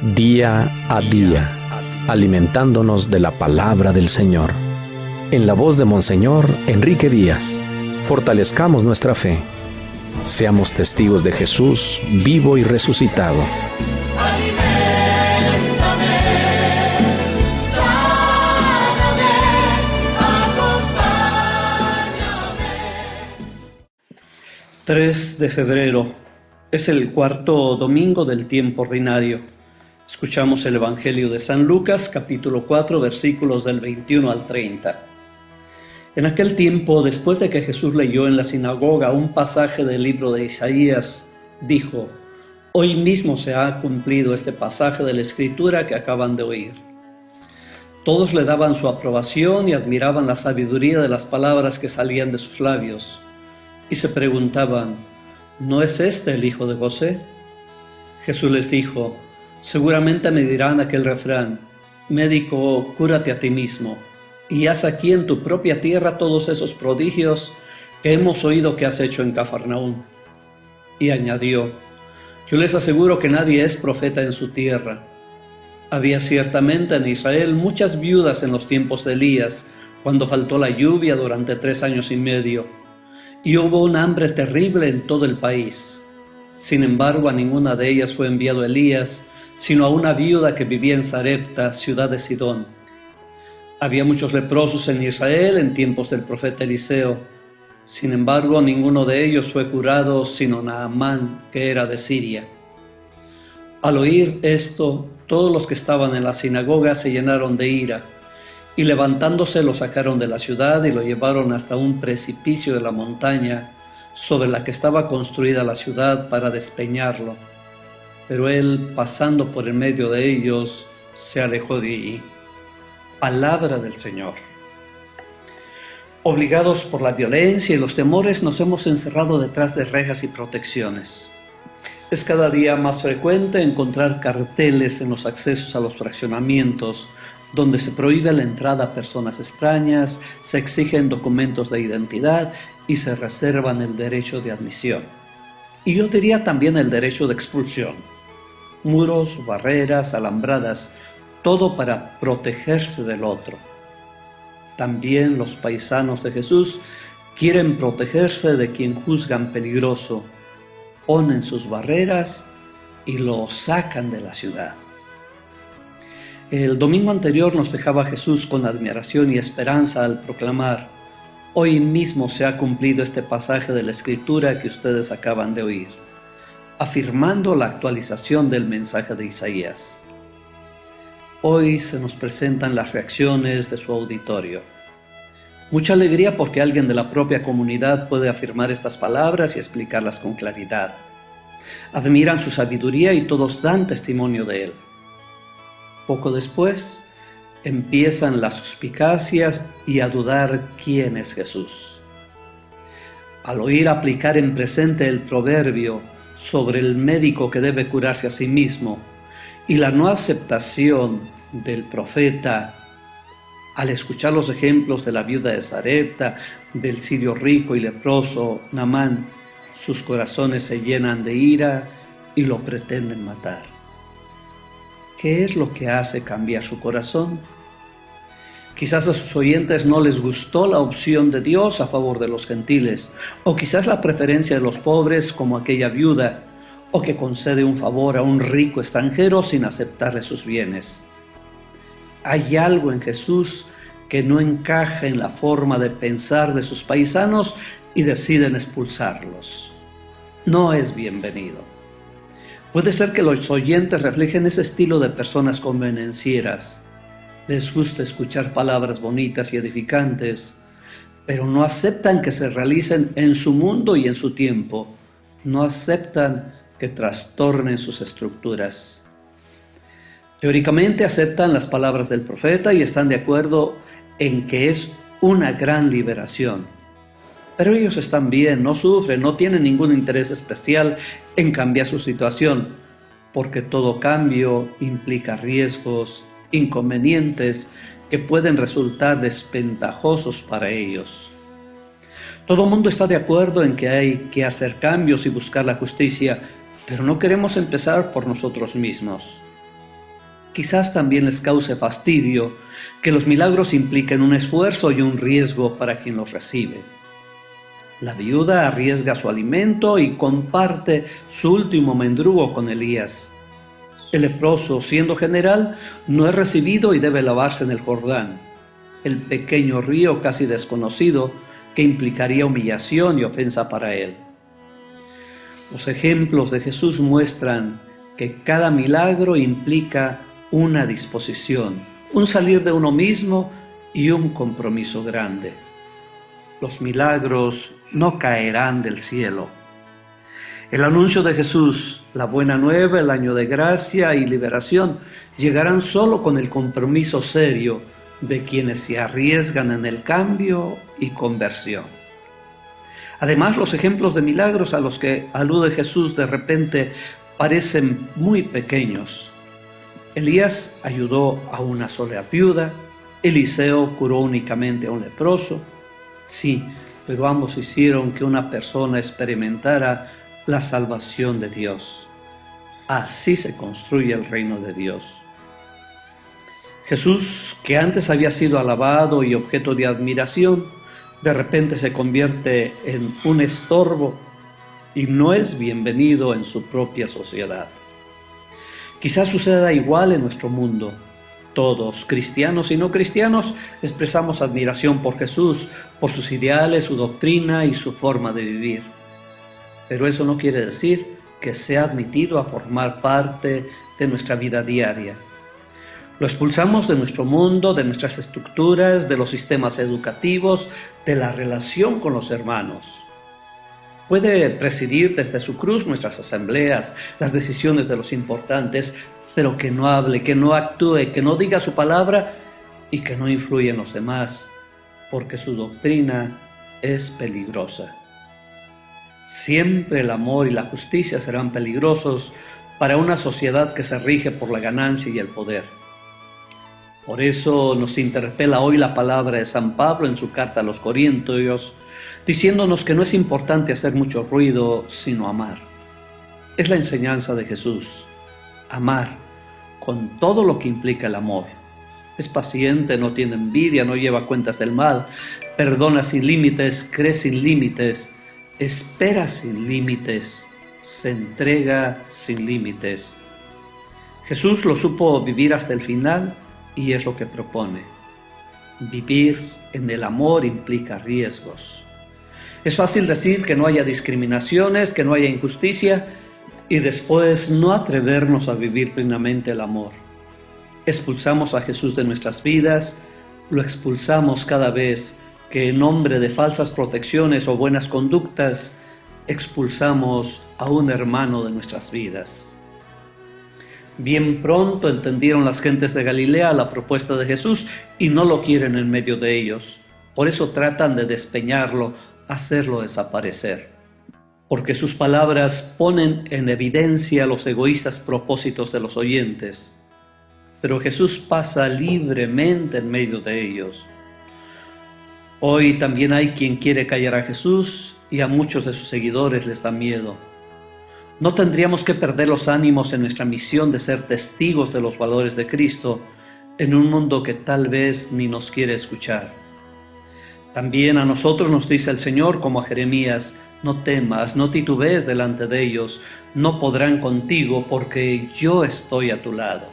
día a día, alimentándonos de la palabra del Señor. En la voz de Monseñor Enrique Díaz, fortalezcamos nuestra fe. Seamos testigos de Jesús vivo y resucitado. Aliméntame, sáname, acompáñame. 3 de febrero es el cuarto domingo del tiempo ordinario. Escuchamos el Evangelio de San Lucas, capítulo 4, versículos del 21 al 30. En aquel tiempo, después de que Jesús leyó en la sinagoga un pasaje del libro de Isaías, dijo: Hoy mismo se ha cumplido este pasaje de la Escritura que acaban de oír. Todos le daban su aprobación y admiraban la sabiduría de las palabras que salían de sus labios, y se preguntaban: ¿no es este el hijo de José? Jesús les dijo: seguramente me dirán aquel refrán: médico, cúrate a ti mismo, y haz aquí en tu propia tierra todos esos prodigios que hemos oído que has hecho en Cafarnaúm. Y añadió: yo les aseguro que nadie es profeta en su tierra. Había ciertamente en Israel muchas viudas en los tiempos de Elías, cuando faltó la lluvia durante 3 años y medio, y hubo un hambre terrible en todo el país. Sin embargo, a ninguna de ellas fue enviado Elías, sino a una viuda que vivía en Sarepta, ciudad de Sidón. Había muchos leprosos en Israel en tiempos del profeta Eliseo. Sin embargo, ninguno de ellos fue curado, sino Naamán, que era de Siria. Al oír esto, todos los que estaban en la sinagoga se llenaron de ira, y levantándose lo sacaron de la ciudad y lo llevaron hasta un precipicio de la montaña sobre la que estaba construida la ciudad para despeñarlo. Pero él, pasando por en medio de ellos, se alejó de allí. Palabra del Señor. Obligados por la violencia y los temores, nos hemos encerrado detrás de rejas y protecciones. Es cada día más frecuente encontrar carteles en los accesos a los fraccionamientos, donde se prohíbe la entrada a personas extrañas, se exigen documentos de identidad y se reservan el derecho de admisión. Y yo diría también el derecho de expulsión. Muros, barreras, alambradas, todo para protegerse del otro. También los paisanos de Jesús quieren protegerse de quien juzgan peligroso, ponen sus barreras y lo sacan de la ciudad. El domingo anterior nos dejaba Jesús con admiración y esperanza al proclamar: hoy mismo se ha cumplido este pasaje de la Escritura que ustedes acaban de oír, afirmando la actualización del mensaje de Isaías. Hoy se nos presentan las reacciones de su auditorio. Mucha alegría porque alguien de la propia comunidad puede afirmar estas palabras y explicarlas con claridad. Admiran su sabiduría y todos dan testimonio de él. Poco después, empiezan las suspicacias y a dudar quién es Jesús. Al oír aplicar en presente el proverbio sobre el médico que debe curarse a sí mismo y la no aceptación del profeta, al escuchar los ejemplos de la viuda de Sarepta, del sirio rico y leproso Naamán, sus corazones se llenan de ira y lo pretenden matar. ¿Qué es lo que hace cambiar su corazón? Quizás a sus oyentes no les gustó la opción de Dios a favor de los gentiles, o quizás la preferencia de los pobres como aquella viuda, o que concede un favor a un rico extranjero sin aceptarle sus bienes. Hay algo en Jesús que no encaja en la forma de pensar de sus paisanos y deciden expulsarlos. No es bienvenido. Puede ser que los oyentes reflejen ese estilo de personas convenencieras. Les gusta escuchar palabras bonitas y edificantes, pero no aceptan que se realicen en su mundo y en su tiempo. No aceptan que trastornen sus estructuras. Teóricamente aceptan las palabras del profeta y están de acuerdo en que es una gran liberación. Pero ellos están bien, no sufren, no tienen ningún interés especial en cambiar su situación, porque todo cambio implica riesgos, inconvenientes que pueden resultar desventajosos para ellos. Todo el mundo está de acuerdo en que hay que hacer cambios y buscar la justicia, pero no queremos empezar por nosotros mismos. Quizás también les cause fastidio que los milagros impliquen un esfuerzo y un riesgo para quien los recibe. La viuda arriesga su alimento y comparte su último mendrugo con Elías. El leproso, siendo general, no es recibido y debe lavarse en el Jordán, el pequeño río casi desconocido que implicaría humillación y ofensa para él. Los ejemplos de Jesús muestran que cada milagro implica una disposición, un salir de uno mismo y un compromiso grande. Los milagros no caerán del cielo. El anuncio de Jesús, la buena nueva, el año de gracia y liberación, llegarán solo con el compromiso serio de quienes se arriesgan en el cambio y conversión. Además, los ejemplos de milagros a los que alude Jesús de repente parecen muy pequeños. Elías ayudó a una sola viuda, Eliseo curó únicamente a un leproso. Sí, pero ambos hicieron que una persona experimentara la salvación de Dios. Así se construye el reino de Dios. Jesús, que antes había sido alabado y objeto de admiración, de repente se convierte en un estorbo y no es bienvenido en su propia sociedad. Quizás suceda igual en nuestro mundo. Todos, cristianos y no cristianos, expresamos admiración por Jesús, por sus ideales, su doctrina y su forma de vivir. Pero eso no quiere decir que sea admitido a formar parte de nuestra vida diaria. Lo expulsamos de nuestro mundo, de nuestras estructuras, de los sistemas educativos, de la relación con los hermanos. Puede presidir desde su cruz nuestras asambleas, las decisiones de los importantes, pero que no hable, que no actúe, que no diga su palabra y que no influya en los demás, porque su doctrina es peligrosa. Siempre el amor y la justicia serán peligrosos para una sociedad que se rige por la ganancia y el poder. Por eso nos interpela hoy la palabra de San Pablo en su carta a los Corintios, diciéndonos que no es importante hacer mucho ruido, sino amar. Es la enseñanza de Jesús, amar con todo lo que implica el amor. Es paciente, no tiene envidia, no lleva cuentas del mal, perdona sin límites, cree sin límites, espera sin límites, se entrega sin límites. Jesús lo supo vivir hasta el final y es lo que propone. Vivir en el amor implica riesgos. Es fácil decir que no haya discriminaciones, que no haya injusticia y después no atrevernos a vivir plenamente el amor. Expulsamos a Jesús de nuestras vidas, lo expulsamos cada vez que en nombre de falsas protecciones o buenas conductas expulsamos a un hermano de nuestras vidas. Bien pronto entendieron las gentes de Galilea la propuesta de Jesús y no lo quieren en medio de ellos. Por eso tratan de despeñarlo, hacerlo desaparecer. Porque sus palabras ponen en evidencia los egoístas propósitos de los oyentes. Pero Jesús pasa libremente en medio de ellos. Hoy también hay quien quiere callar a Jesús y a muchos de sus seguidores les da miedo. No tendríamos que perder los ánimos en nuestra misión de ser testigos de los valores de Cristo en un mundo que tal vez ni nos quiere escuchar. También a nosotros nos dice el Señor, como a Jeremías, no temas, no titubees delante de ellos, no podrán contigo porque yo estoy a tu lado.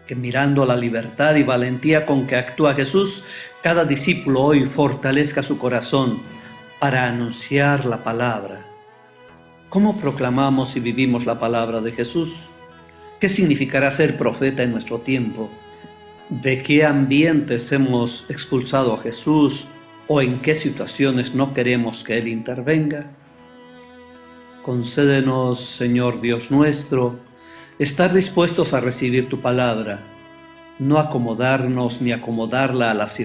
Que mirando la libertad y valentía con que actúa Jesús, cada discípulo hoy fortalezca su corazón para anunciar la palabra. ¿Cómo proclamamos y vivimos la palabra de Jesús? ¿Qué significará ser profeta en nuestro tiempo? ¿De qué ambientes hemos expulsado a Jesús o en qué situaciones no queremos que Él intervenga? Concédenos, Señor Dios nuestro, estar dispuestos a recibir tu palabra, no acomodarnos ni acomodarla a las circunstancias